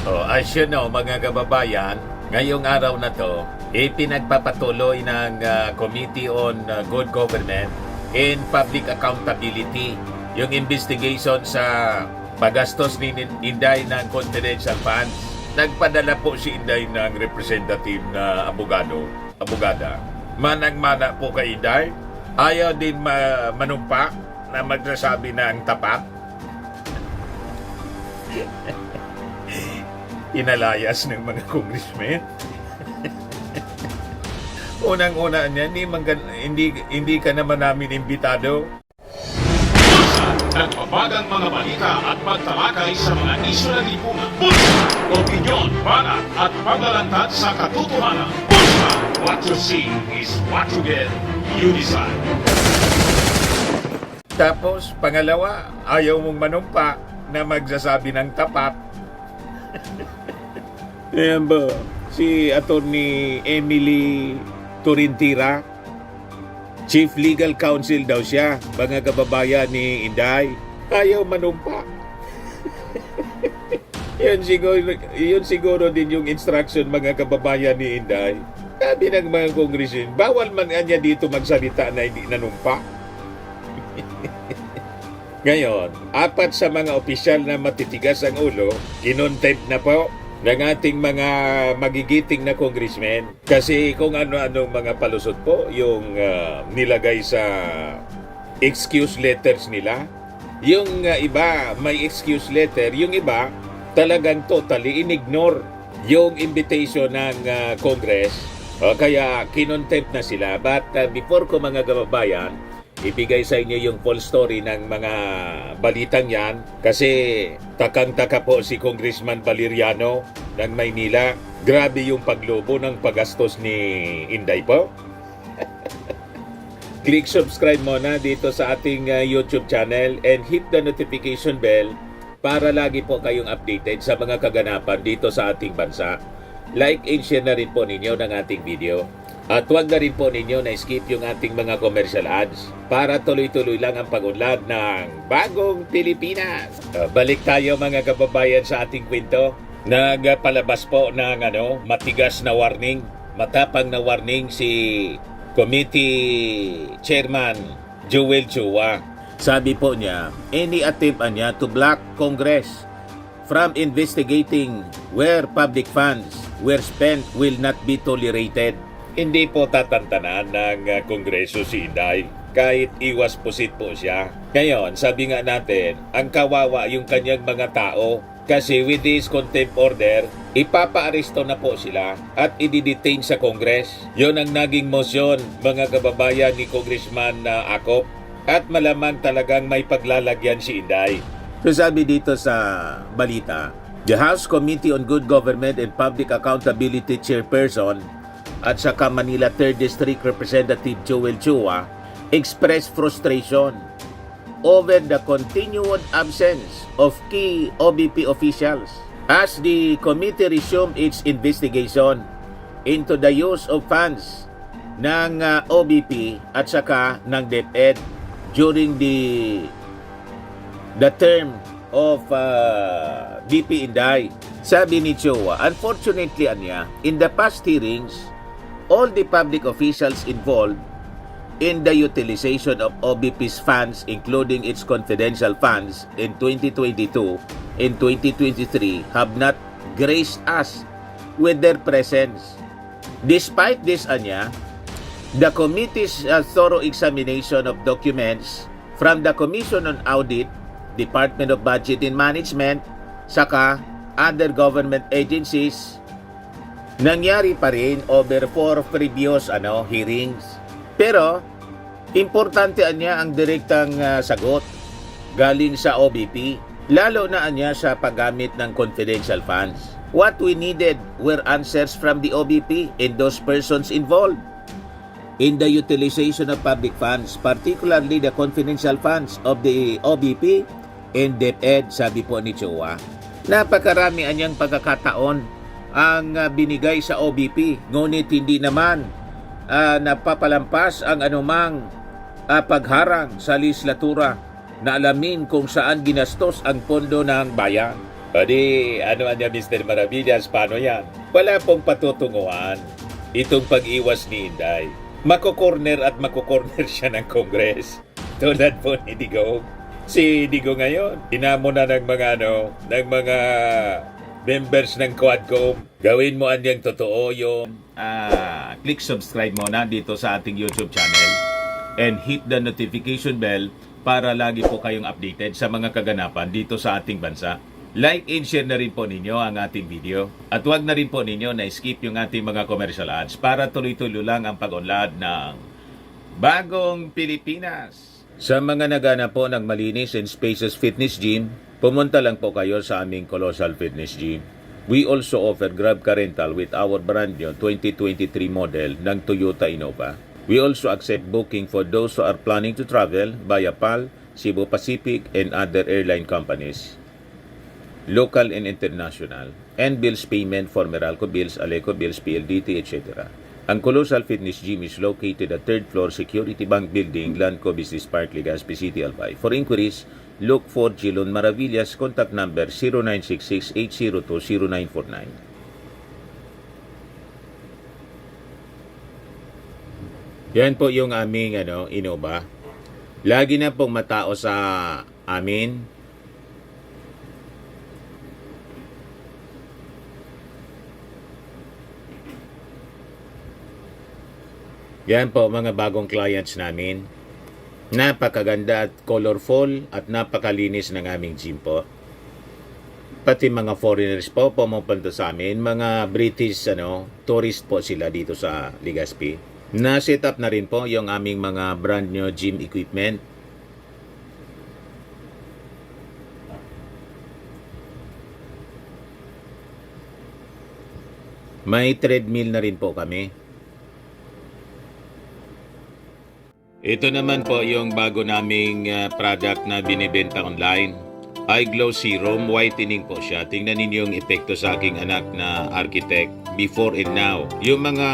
As you know, mga kababayan, ngayong araw na to, pinagpapatuloy ng Committee on Good Government and Public Accountability yung investigation sa paggastos ni Inday ng confidential funds. Nagpadala po si Inday ng representative na abogada. Manang-mana po kay Inday. Ayaw din manumpa na magsasabi ng tapat. Inalayas ng mga congressmen. Unang-una niya, hindi ka naman namin imbitado. Nagpapagang mga balita at pagtalakay sa mga isyu ng lipunan. Pulsa! Opinyon, banat at paglalantad sa katotohanan. Pulsa! What you see is what you get. You decide. Tapos, pangalawa, ayaw mong manumpa na magsasabi ng tapat. Ayan ba? Si Attorney Emily Torintira, Chief Legal Counsel daw siya, mga kababayan ni Inday. Ayaw manumpa. yun siguro din yung instruction, mga kababayan ni Inday. Sabi ng mga kongresyon, bawal man niya dito magsalita na hindi nanumpa. Ngayon, 4 sa mga opisyal na matitigas ang ulo, kinontempt na po ng ating mga magigiting na congressmen. Kasi kung ano-ano mga palusot po, yung nilagay sa excuse letters nila. Yung iba may excuse letter, yung iba talagang totally inignore yung invitation ng Congress. Kaya kinontempt na sila. But before ko, mga kababayan, ibigay sa inyo yung full story ng mga balitang yan kasi takang-taka po si Congressman Valeriano ng Maynila. Grabe yung paglobo ng paggastos ni Inday po. Click subscribe muna dito sa ating YouTube channel and hit the notification bell para lagi po kayong updated sa mga kaganapan dito sa ating bansa. Like and share na rin po ninyo ng ating video. At huwag na rin po ninyo na-skip yung ating mga commercial ads para tuloy-tuloy lang ang pag-unlad ng bagong Pilipinas. Balik tayo, mga kababayan, sa ating kwento. Nagpalabas po ng matigas na warning, matapang na warning si Committee Chairman Joel Chua. Sabi po niya, any attempt niya to block Congress from investigating where public funds were spent will not be tolerated. Hindi po tatantanan ng Kongreso si Inday kahit iwas pusit po siya. Ngayon, sabi nga natin, ang kawawa yung kanyang mga tao kasi with this contempt order, ipapa-aresto na po sila at i-detain sa Congress. Yon ang naging motion, mga kababayan, ni Congressman Acop, at malamang talagang may paglalagyan si Inday. So sabi dito sa balita, the House Committee on Good Government and Public Accountability Chairperson at saka Manila 3rd District Representative Joel Chua expressed frustration over the continued absence of key OBP officials as the committee resumed its investigation into the use of funds ng OBP at saka ng DepEd during the term of VP Inday. Sabi ni Chua, unfortunately in the past hearings, all the public officials involved in the utilization of OBP's funds, including its confidential funds in 2022 and 2023, have not graced us with their presence. Despite this, the committee's thorough examination of documents from the Commission on Audit, Department of Budget and Management, saka other government agencies, nangyari pa rin over 4 previous hearings. Pero importante ang direktang sagot galing sa OBP, lalo na sa paggamit ng confidential funds. What we needed were answers from the OBP and those persons involved in the utilization of public funds, particularly the confidential funds of the OBP and DepEd, sabi po ni Chua. Napakarami anyang pagkakataon ang binigay sa OBP, ngunit hindi naman napapalampas ang anumang pagharang sa legislatura na alamin kung saan ginastos ang pondo ng bayan. O di, ano niya Mr. Maravillas, paano yan? Wala pong patutunguhan itong pag-iwas ni Inday. Mako-corner at mako-corner siya ng Congress. Tulad po ni Digong. Si Digong ngayon, inamo na ng mga members ng Quadcom. Gawin mo anyang totoo yung click subscribe muna dito sa ating YouTube channel and hit the notification bell para lagi po kayong updated sa mga kaganapan dito sa ating bansa. Like and share na rin po ninyo ang ating video. At huwag na rin po ninyo na skip yung ating mga commercial ads para tuloy-tuloy lang ang pag-unlad ng Bagong Pilipinas. Sa mga nagana po ng malinis and spacious fitness gym, pumunta lang po kayo sa aming Colossal Fitness Gym. We also offer Grab Car Rental with our brand new 2023 model ng Toyota Innova. We also accept booking for those who are planning to travel via PAL, Cebu Pacific, and other airline companies, local and international, and bills payment for Meralco Bills, Aleco Bills, PLDT, etc. Ang Colossal Fitness Gym is located at 3rd floor Security Bank Building, Lanco Business Park, Legazpi City, Albay. For inquiries, look for Jilon Maravillas, contact number 0966-802-0949. Yan po yung aming Innova. Lagi na pong matao sa amin. Yan po mga bagong clients namin. Napakaganda at colorful at napakalinis ng aming gym po. Pati mga foreigners po pumupunta sa amin, mga British tourist po sila dito sa Legazpi. Na-set up na rin po yung aming mga brand new gym equipment. May treadmill na rin po kami. Ito naman po yung bago naming product na binibenta online. Eye Glow Serum, whitening po siya. Tingnan ninyo yung epekto sa aking anak na architect before and now. Yung mga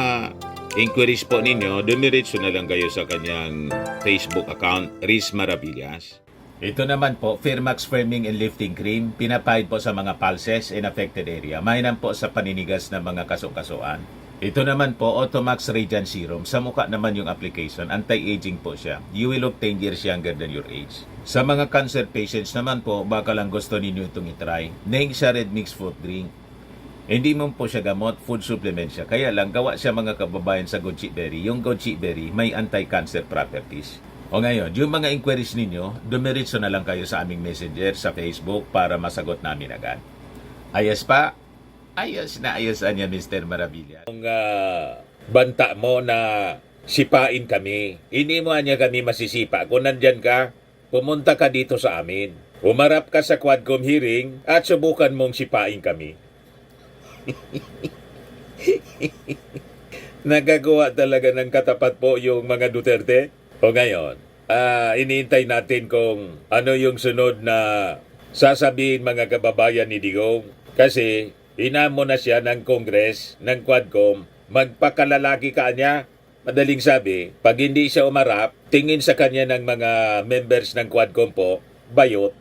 inquiries po ninyo, dumiretso na lang kayo sa kanyang Facebook account, Riz Maravillas. Ito naman po, Firmax Firming and Lifting Cream. Pinapahid po sa mga pulses in affected area. Mainam po sa paninigas ng mga kasukasuan. Ito naman po, Automax Radiant Serum. Sa mukha naman yung application, anti-aging po siya. You will look 10 years younger than your age. Sa mga cancer patients naman po, baka lang gusto ninyo itong itry. Neng siya red mixed fruit drink. Hindi mo po siya gamot, food supplement siya. Kaya lang, gawa siya mga kababayan sa goji berry. Yung goji berry, may anti-cancer properties. O ngayon, yung mga inquiries ninyo, dumiretso na lang kayo sa aming messenger sa Facebook para masagot namin agad. Ayos pa? Ayos na ayos niya, Mr. Maravilla. Kung banta mo na sipain kami, hindi mo niya kami masisipa. Kung nandyan ka, pumunta ka dito sa amin. Umarap ka sa Quadcom hearing at subukan mong sipain kami. Nagagawa talaga ng katapat po yung mga Duterte. O ngayon, iniintay natin kung ano yung sunod na sasabihin mga kababayan ni Digong. Kasi inamo na siya ng Congress, ng Quadcom, magpakalalaki ka niya. Madaling sabi, pag hindi siya umarap, tingin sa kanya ng mga members ng Quadcom po, bayot.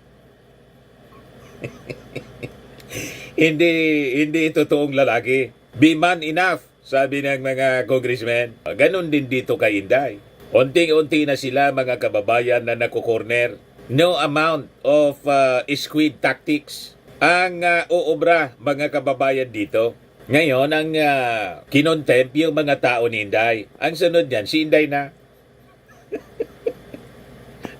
hindi totoong lalaki. Be man enough, sabi ng mga congressmen. Ganon din dito kay Inday. Unti-unti na sila mga kababayan na nakukorner. No amount of squid tactics ang uubra mga kababayan dito. Ngayon, ang kinontempt yung mga tao ni Inday. Ang sunod niyan, si Inday na.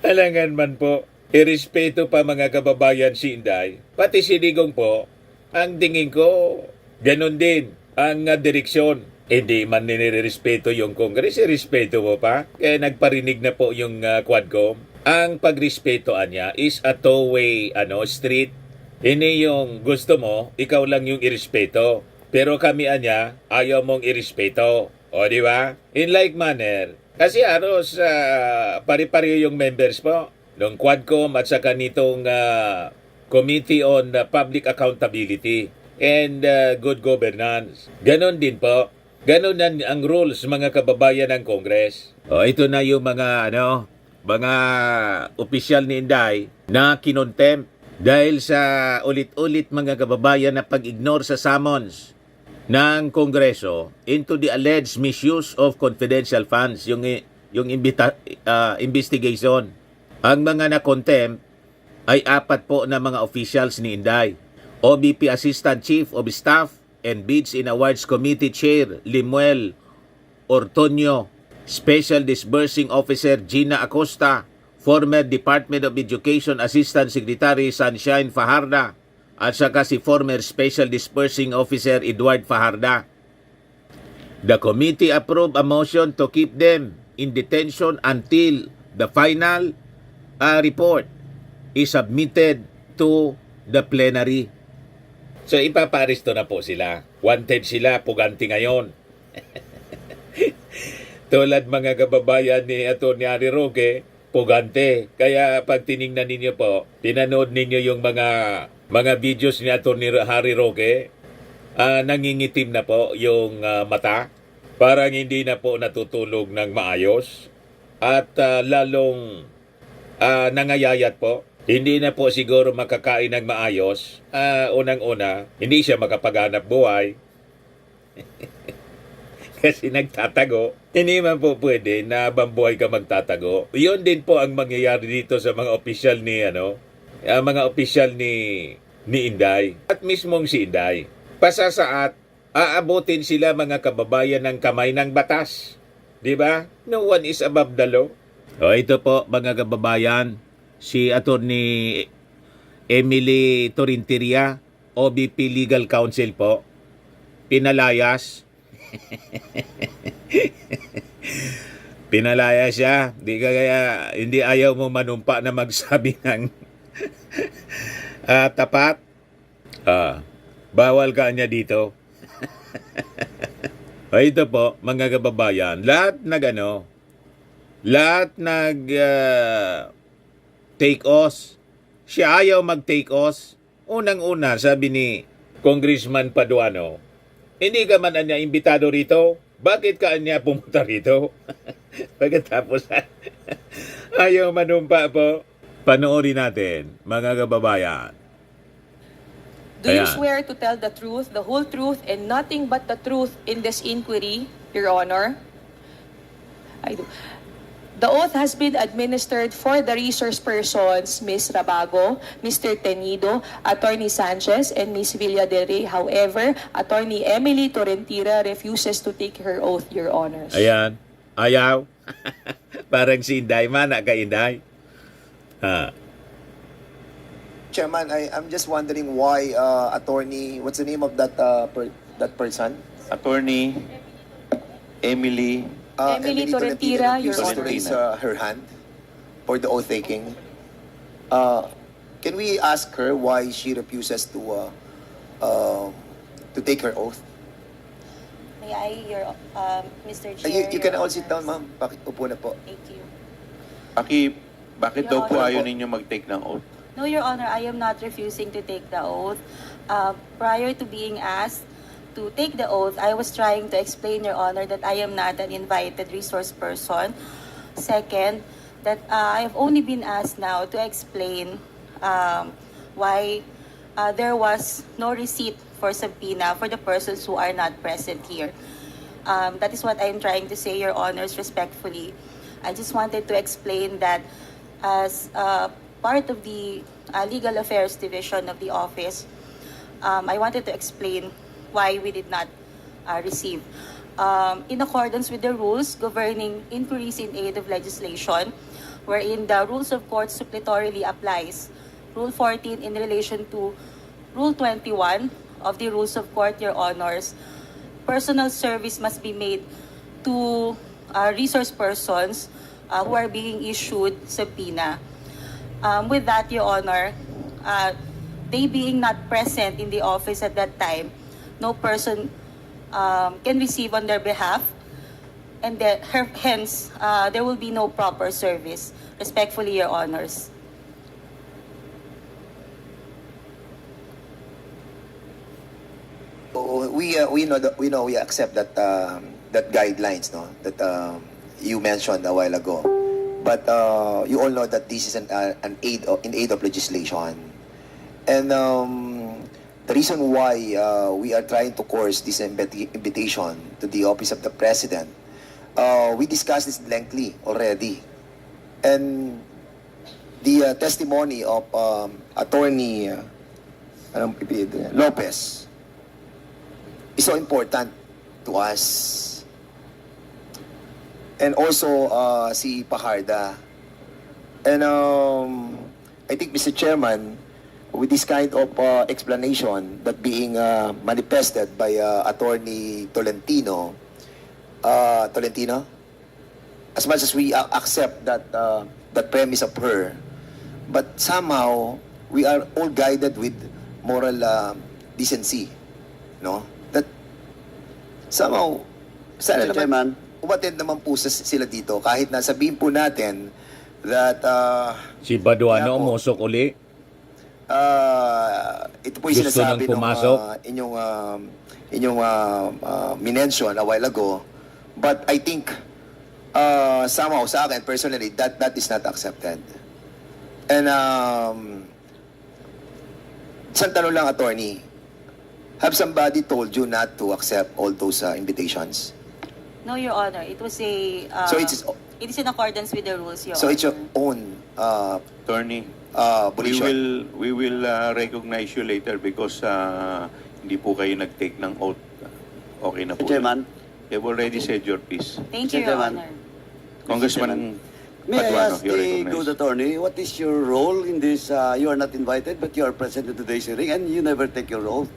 Alangan man po, irespeto pa mga kababayan si Inday. Pati si Digong po, ang tingin ko, ganun din ang direksyon. Hindi man ninirespeto yung Congress, irespeto mo pa. Kaya nagparinig na po yung Quadcom. Ang pagrespeto niya is a two-way street. Hindi yung gusto mo, ikaw lang yung irespeto. Pero kami ayaw mong irespeto. O di ba? In like manner. Kasi halos pari-pari yung members po ng Quadcom at saka nitong Committee on Public Accountability and Good Governance. Ganon din po. Ganon ang rules mga kababayan ng Congress. O ito na yung mga mga opisyal ni Inday na kinontempt Dahil sa ulit-ulit mga kababayan na pag-ignore sa summons ng Kongreso into the alleged misuse of confidential funds, yung investigation. Ang mga na-contempt ay 4 po na mga officials ni Inday. OBP Assistant Chief of Staff and Bids and Awards Committee Chair Limuel Ortonio, Special Disbursing Officer Gina Acosta, former Department of Education Assistant Secretary Sunshine Fajarda, at saka si former Special Disbursing Officer Edward Fajarda. The committee approved a motion to keep them in detention until the final report is submitted to the plenary. So ipaparesto na po sila. Wanted sila, puganti ngayon. Tulad mga kababayan ni Atty. Harry Roque, pugante. Kaya pag tiningnan ninyo po, pinanood ninyo yung mga videos ni Atty. Harry Roque, nangingitim na po yung mata. Parang hindi na po natutulog ng maayos. At lalong nangayayat po. Hindi na po siguro makakain ng maayos. Unang-una, hindi siya makapaghanap buhay. Kasi nagtatago. Hindi man po pwede na bambuhay ka magtatago. Yun din po ang mangyayari dito sa mga opisyal ni mga opisyal ni Inday. At mismong si Inday. Pasasaat, aabutin sila mga kababayan ng kamay ng batas. 'Di ba? No one is above the law. O ito po mga kababayan, si Attorney Emily Torinteria, OBP Legal Counsel po, pinalayas. Pinalayas siya. Hindi ayaw mo manumpa na magsabi ng tapat. Bawal ka niya dito. O ito po, mga kababayan, lahat take os. Siya ayaw mag-take os. Unang-una, sabi ni Congressman Paduano, hindi ka man niya imbitado rito. Bakit ka niya pumunta rito? Pagkatapos, ayaw manumpa po. Panoorin natin, mga kababayan. Do you Ayan. swear to tell the truth, the whole truth, and nothing but the truth in this inquiry, Your Honor? I do. The oath has been administered for the resource persons, Ms. Rabago, Mr. Tenido, Attorney Sanchez, and Ms. Villa del Rey. However, Attorney Emily Torrentira refuses to take her oath, Your Honors. Ayan. Ayaw. Parang si Inday. Mana ka, Inday? Chairman, I'm just wondering why attorney, what's the name of that person? Attorney Emily Emily Torrentira, Your refuses to Honor. raise her hand for the oath taking. Can we ask her why she refuses to take her oath? May I, Mr. Chair? You can Your all sit down, Honors. ma'am. Upo na po. Thank you. Bakit daw po ayaw ninyo mag-take ng oath? No, Your Honor, I am not refusing to take the oath. Prior to being asked to take the oath, I was trying to explain, Your Honor, that I am not an invited resource person. Second, that I have only been asked now to explain why there was no receipt for subpoena for the persons who are not present here. That is what I am trying to say, Your Honors, respectfully. I just wanted to explain that as part of the Legal Affairs Division of the office, I wanted to explain why we did not receive. In accordance with the rules governing inquiries in aid of legislation, wherein the rules of court suppletorily applies, Rule 14 in relation to Rule 21 of the Rules of Court, Your Honors, personal service must be made to resource persons who are being issued subpoena. With that, Your Honor, they being not present in the office at that time, no person can receive on their behalf, and hence there will be no proper service. Respectfully, Your Honors. We accept that that guidelines, no, that you mentioned a while ago. But you all know that this is in aid of legislation. And the reason why we are trying to course this invitation to the Office of the President, we discussed this lengthily already. And the testimony of Attorney Lopez is so important to us. And also si Pajarda. And I think, Mr. Chairman, with this kind of explanation that being manifested by Attorney Tolentino, as much as we accept that that premise of her, but somehow we are all guided with moral decency, no? That somehow, sana Mr. naman, Chairman. umattend naman po sila dito kahit na sabihin po natin that Si Paduano Kaya po, umusok uli. ito po yung Gusto sinasabi nang pumasok? inyong minention a while ago, but I think somehow sa akin personally that is not accepted. And isang tanong lang, attorney, have somebody told you not to accept all those invitations? No, Your Honor. It was a... So it is in accordance with the rules, Your So Honor. it's your own Attorney, volition. we will recognize you later because hindi po kayo nag-take ng oath. Okay na po. Mr. Chairman, You've already said your piece. Thank you, Mr. Your Chairman. Honor. Congressman may I Paduano, ask you're the recognized. good attorney, what is your role in this? You are not invited, but you are present in today's hearing, and you never take your oath.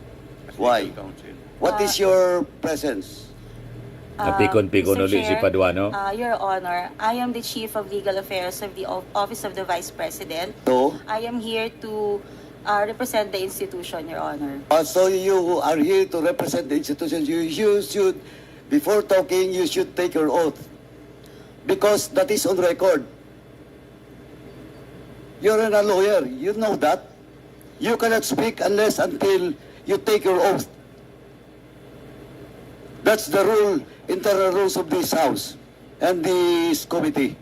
Why? Counsel. What is your presence? Napikon-pikon Mr. ulit si Chair, Paduano. Your Honor, I am the Chief of Legal Affairs of the Office of the Vice President. So, I am here to represent the institution, Your Honor. so you are here to represent the institution. You should, before talking, you should take your oath. Because that is on record. You're a lawyer. You know that. You cannot speak unless until you take your oath. That's the rule, internal rules of this House and this committee.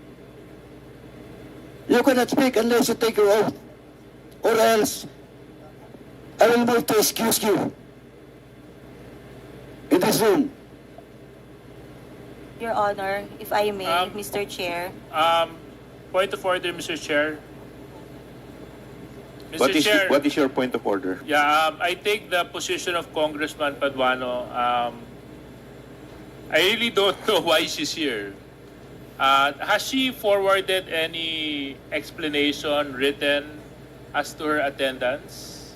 You cannot speak unless you take your oath. Or else, I will move to excuse you in this room. Your Honor, if I may, Mr. Chair. Point of order, Mr. Chair. Mr. Chair, What is your point of order? yeah, I take the position of Congressman Paduano. I really don't know why she's here. Has she forwarded any explanation written as to her attendance?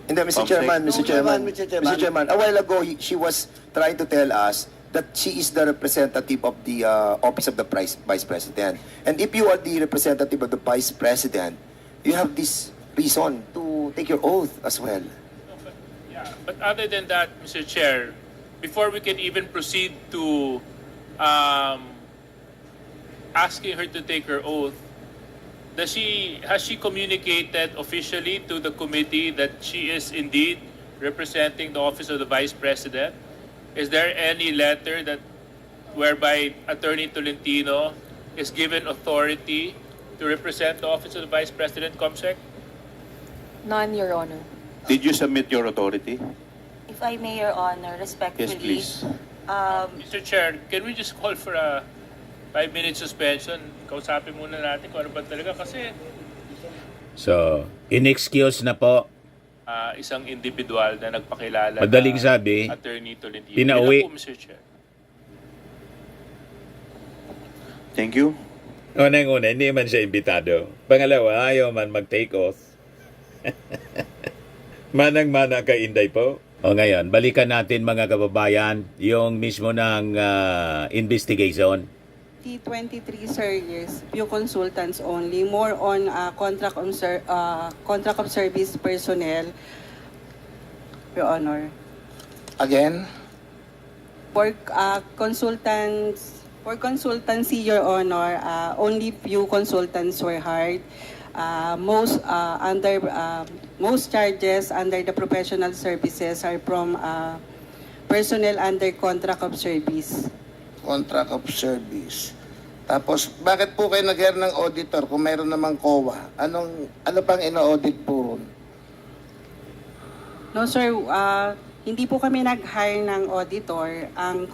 And then, Mr. Comsec. Chairman, Mr. No, Chairman, Mr. Chairman. Mr. Chairman, a while ago, she was trying to tell us that she is the representative of the Office of the Vice President. And if you are the representative of the Vice President, you have this reason to take your oath as well. Yeah, but other than that, Mr. Chair, before we can even proceed to asking her to take her oath, has she communicated officially to the committee that she is indeed representing the Office of the Vice President? Is there any letter that whereby Attorney Tolentino is given authority to represent the Office of the Vice President, Comsec? None, Your Honor. Did you submit your authority? If I may, Your Honor, respectfully. Yes, please. Mr. Chair, can we just call for a 5-minute suspension? Kausapin muna natin kung ano ba talaga kasi So, in-excuse na po. isang individual na nagpakilala Madaling na sabi, Attorney Tolentino. pinauwi. Yun lang po, Mr. Chair. Thank you. Unang-una, hindi man siya imbitado. Pangalawa, ayaw man mag-take oath. Manang-mana ka, Inday po. O ngayon, balikan natin mga kababayan, yung mismo ng investigation. T23, sir, yes. Few consultants only. More on contract of service personnel, Your Honor. Again, For consultancy, Your Honor, only few consultants were hired. Most charges under the professional services are from personnel under contract of service. Contract of service. Tapos, bakit po kayo nag-hire ng auditor kung mayroon namang COA? Ano pang ino-audit po ron? No sir, hindi po kami nag-hire ng auditor. Ang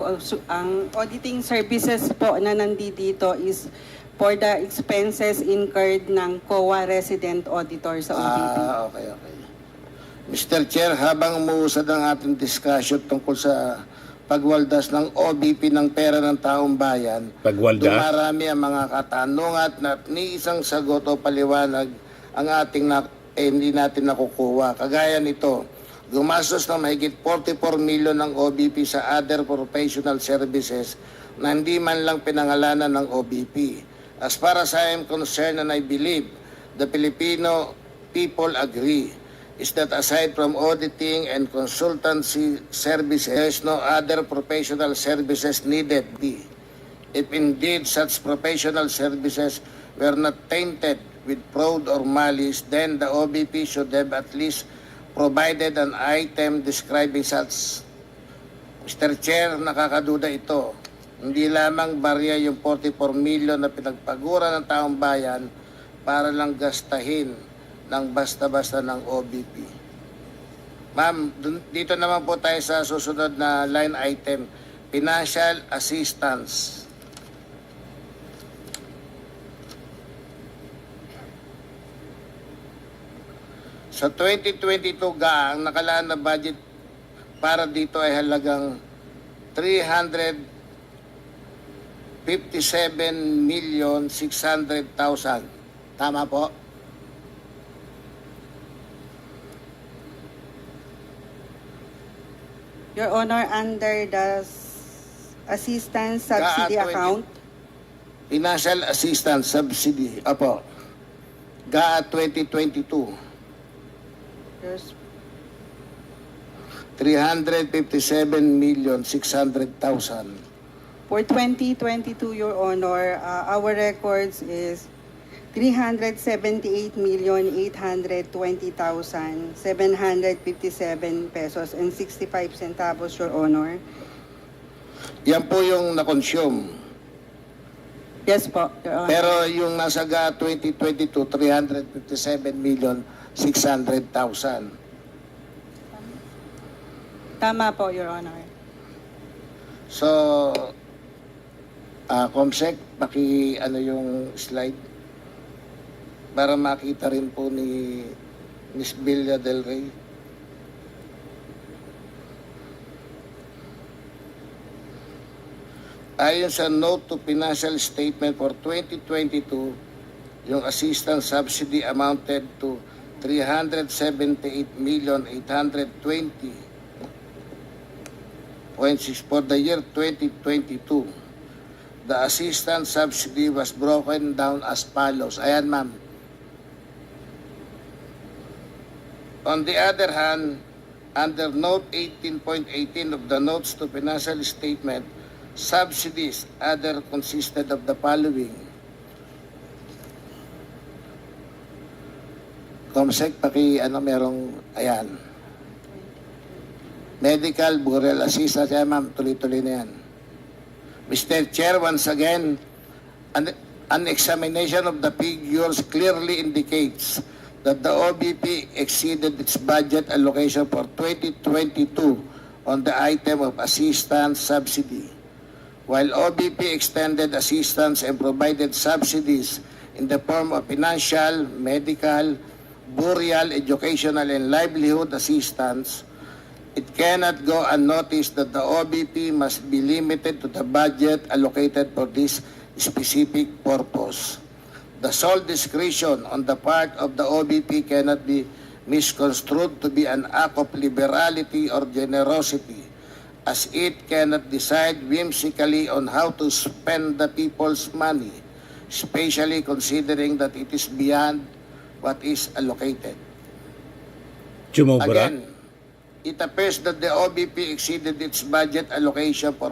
auditing services po na nandito is for the expenses incurred ng COA resident auditor sa OBP. Okay. Mr. Chair, habang umuusad ang ating discussion tungkol sa pagwaldas ng OBP ng pera ng taong bayan, Pagwaldas? dumarami ang mga katanungan at ni isang sagot o paliwanag ang ating hindi natin nakukuha. Kagaya nito, gumastos ng mahigit 44 million ng OBP sa other professional services na hindi man lang pinangalanan ng OBP. As far as I am concerned and I believe the Filipino people agree, is that aside from auditing and consultancy services, there is no other professional services needed. If indeed such professional services were not tainted with fraud or malice, then the OBP should have at least provided an item describing such. Mr. Chair, nakakaduda ito. Hindi lamang barya yung 44 million na pinagpagura ng taong bayan para lang gastahin ng basta-basta ng OBP. Ma'am, dito naman po tayo sa susunod na line item, financial assistance. Sa 2022 ang nakalaan na budget para dito ay halagang 357,600,000. Tama po? Your Honor, under the assistance subsidy GAA 20. account, Financial Assistance Subsidy. Apo. GAA 2022. there's 357,600,000. for 2022, Your Honor, our records is 378,820,757 pesos and 65 centavos, Your Honor. Yan po yung na-consume. Yes po, Your Honor. Pero yung nasa GAA 2022, 357,600,000. Tama po, Your Honor. So, Comsec, ano yung slide para makita rin po ni Miss Villa Del Rey. Ayon sa note to financial statement for 2022, yung assistance subsidy amounted to 378,820.6 for the year 2022. The assistance subsidy was broken down as follows. Ayan, ma'am. On the other hand, under Note 18.18 of the Notes to Financial Statement, subsidies other consisted of the following. Comsec, merong, ayan. Medical, burial assistance, ayan ma'am, tuloy-tuloy na yan. Mr. Chair, once again, an examination of the figures clearly indicates that the OBP exceeded its budget allocation for 2022 on the item of assistance subsidy. While OBP extended assistance and provided subsidies in the form of financial, medical, burial, educational, and livelihood assistance, it cannot go unnoticed that the OBP must be limited to the budget allocated for this specific purpose. The sole discretion on the part of the OBP cannot be misconstrued to be an act of liberality or generosity, as it cannot decide whimsically on how to spend the people's money, especially considering that it is beyond what is allocated. Sumobra? Again, it appears that the OBP exceeded its budget allocation for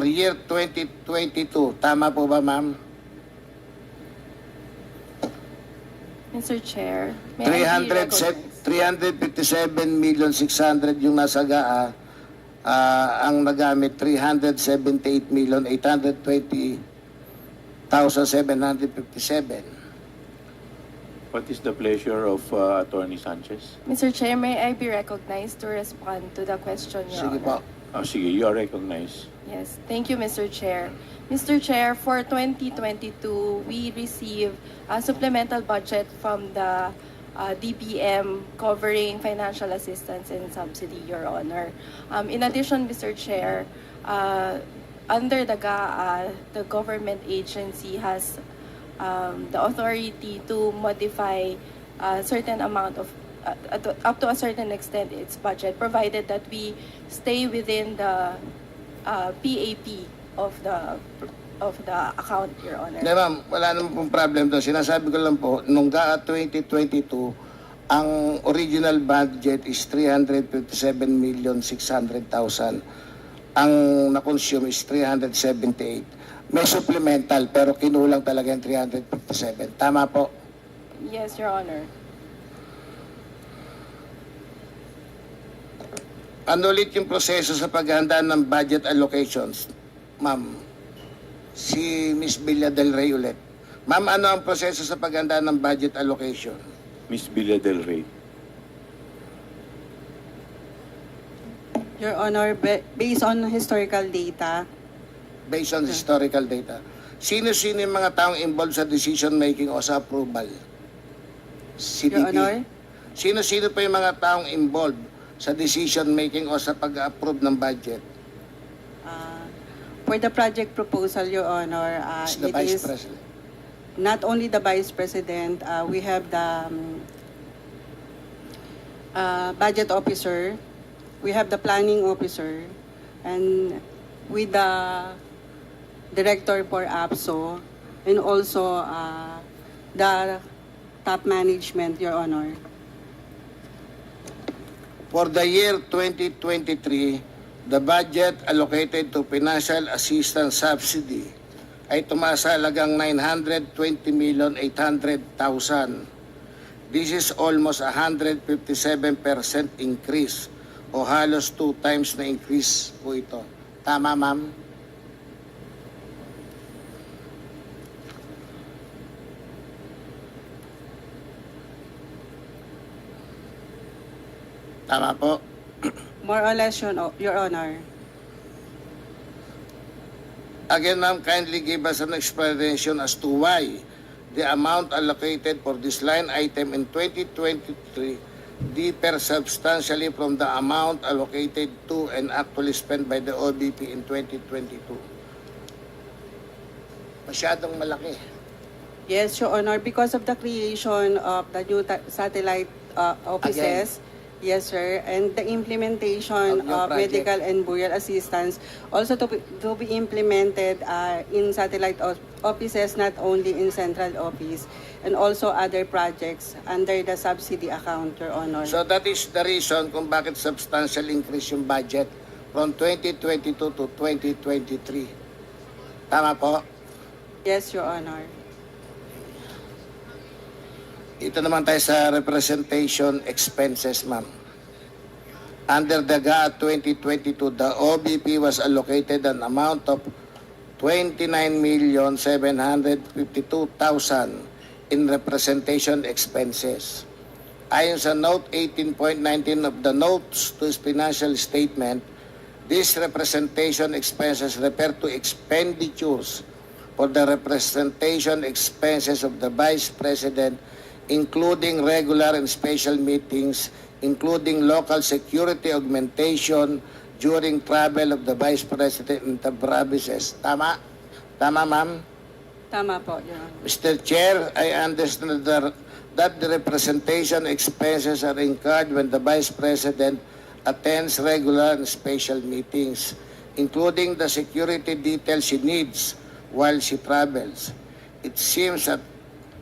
year 2022. Tama po ba, ma'am? Mr. Chair, may I be recognized? 357,600,000 yung nasa GAA, ang nagamit 378,820,757. What is the pleasure of Attorney Sanchez? Mr. Chair, may I be recognized to respond to the question, Your Sige Honor? po. Sige, you are recognized. Yes, thank you, Mr. Chair. Mr. Chair, for 2022, we received a supplemental budget from the DBM covering financial assistance and subsidy, Your Honor. In addition, Mr. Chair, under the GAA, the government agency has the authority to modify a certain amount of up to a certain extent its budget, provided that we stay within the PAP of the account, Your Honor. Hindi ma'am, wala naman pong problem doon. Sinasabi ko lang po, nung GAA 2022, ang original budget is 357,600,000. Ang na-consume is 378. May supplemental pero kinulang talaga yung 357. Tama po. Yes, Your Honor. Ano ulit yung proseso sa paghahanda ng budget allocations? Ma'am, si Miss Villa del Rey ulit. Ma'am, ano ang proseso sa paghahanda ng budget allocation? Miss Villa del Rey. Your Honor, based on historical data, Based on historical data. Sino-sino yung mga taong involved sa decision making o sa approval? CBP. Your Honor, Sino-sino pa yung mga taong involved sa decision making o sa pag-approve ng budget? for the project proposal, Your Honor, Is the it Vice is President. not only the Vice President, we have the Budget Officer, we have the Planning Officer, and with the Director for APSO, and also the top management, Your Honor. For the year 2023, the budget allocated to financial assistance subsidy ay tumasa halagang 920,800,000. This is almost 157% increase o halos 2 times na increase po ito. Tama, ma'am? Tama po. More or less, Your Honor. Again, ma'am, kindly give us an explanation as to why the amount allocated for this line item in 2023 differ substantially from the amount allocated to and actually spent by the OBP in 2022. Masyadong malaki. Yes, Your Honor, because of the creation of the new satellite offices. Yes, sir. And the implementation Of your of project. medical and burial assistance also to be implemented in satellite offices, not only in central office, and also other projects under the subsidy account, Your Honor. So that is the reason kung bakit substantial increase yung budget from 2022 to 2023. Tama po? Yes, Your Honor. Ito naman tayo sa representation expenses, ma'am. Under the GAA 2022, the OBP was allocated an amount of 29,752,000 in representation expenses. Ayon sa Note 18.19 of the Notes to its financial statement, these representation expenses refer to expenditures for the representation expenses of the Vice President, including regular and special meetings, including local security augmentation during travel of the Vice President in the provinces. Tama? Tama, ma'am? Tama po, Your Honor. Mr. Chair, I understand that the representation expenses are incurred when the Vice President attends regular and special meetings, including the security details she needs while she travels. It seems that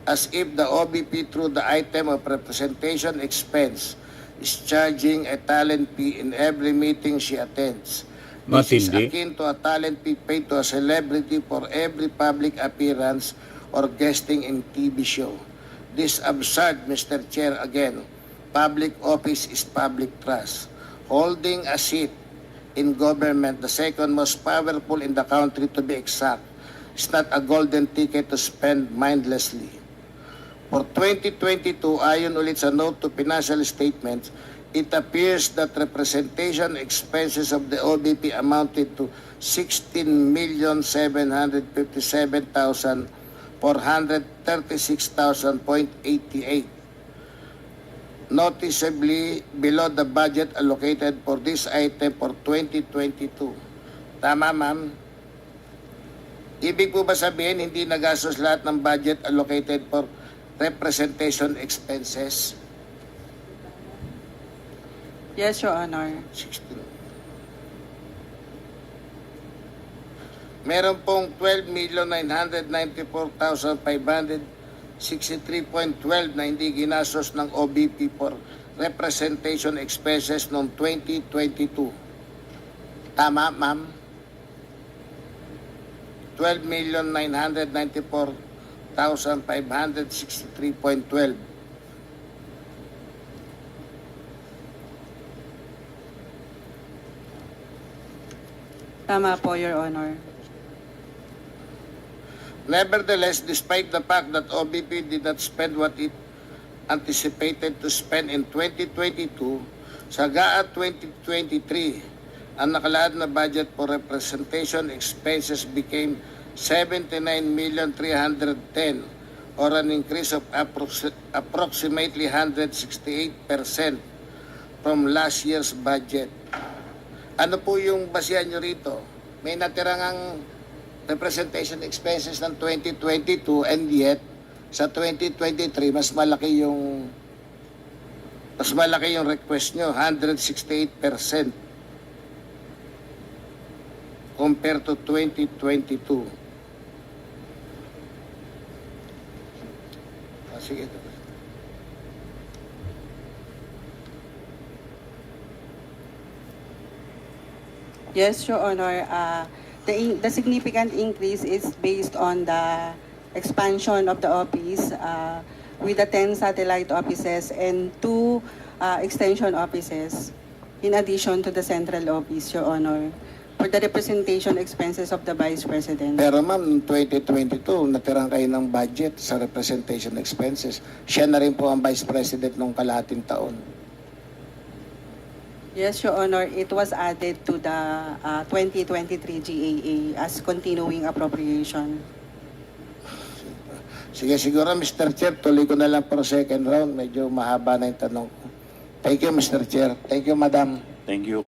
as if the OBP through the item of representation expense is charging a talent fee in every meeting she attends. This is Matindi. akin to a talent fee paid to a celebrity for every public appearance or guesting in TV show. This absurd, Mr. Chair, again. Public office is public trust. Holding a seat in government, the second most powerful in the country to be exact, is not a golden ticket to spend mindlessly. For 2022, ayon ulit sa note to financial statements, it appears that representation expenses of the OBP amounted to 16,757,436,000.88, noticeably below the budget allocated for this item for 2022. Tama, ma'am? Ibig po ba sabihin hindi nagastos lahat ng budget allocated for representation expenses? Yes, Your Honor. 16. Meron pong 12,994,563.12 na hindi ginastos ng OBP for representation expenses noong 2022. Tama, ma'am? 12,994,563.12. Tama po, Your Honor. Nevertheless, despite the fact that OBP did not spend what it anticipated to spend in 2022, sa GAA 2023, ang nakalaad na budget for representation expenses became 79,310,000 or an increase of approximately 168% from last year's budget. Ano po yung basihan nyo rito? May natirang ang representation expenses ng 2022 and yet sa 2023 mas malaki yung request nyo, 168% compared to 2022. Sige. Yes, Your Honor. The significant increase is based on the expansion of the office with the 10 satellite offices and 2 extension offices in addition to the central office, Your Honor, for the representation expenses of the Vice President. Pero ma'am, 2022, natirang kayo ng budget sa representation expenses. Siya na rin po ang Vice President nung kalahating taon. Yes, Your Honor, it was added to the 2023 GAA as continuing appropriation. Sige, siguro Mr. Chair, tuloy ko na lang for second round. Medyo mahaba na yung tanong ko. Thank you, Mr. Chair. Thank you, Madam. Thank you.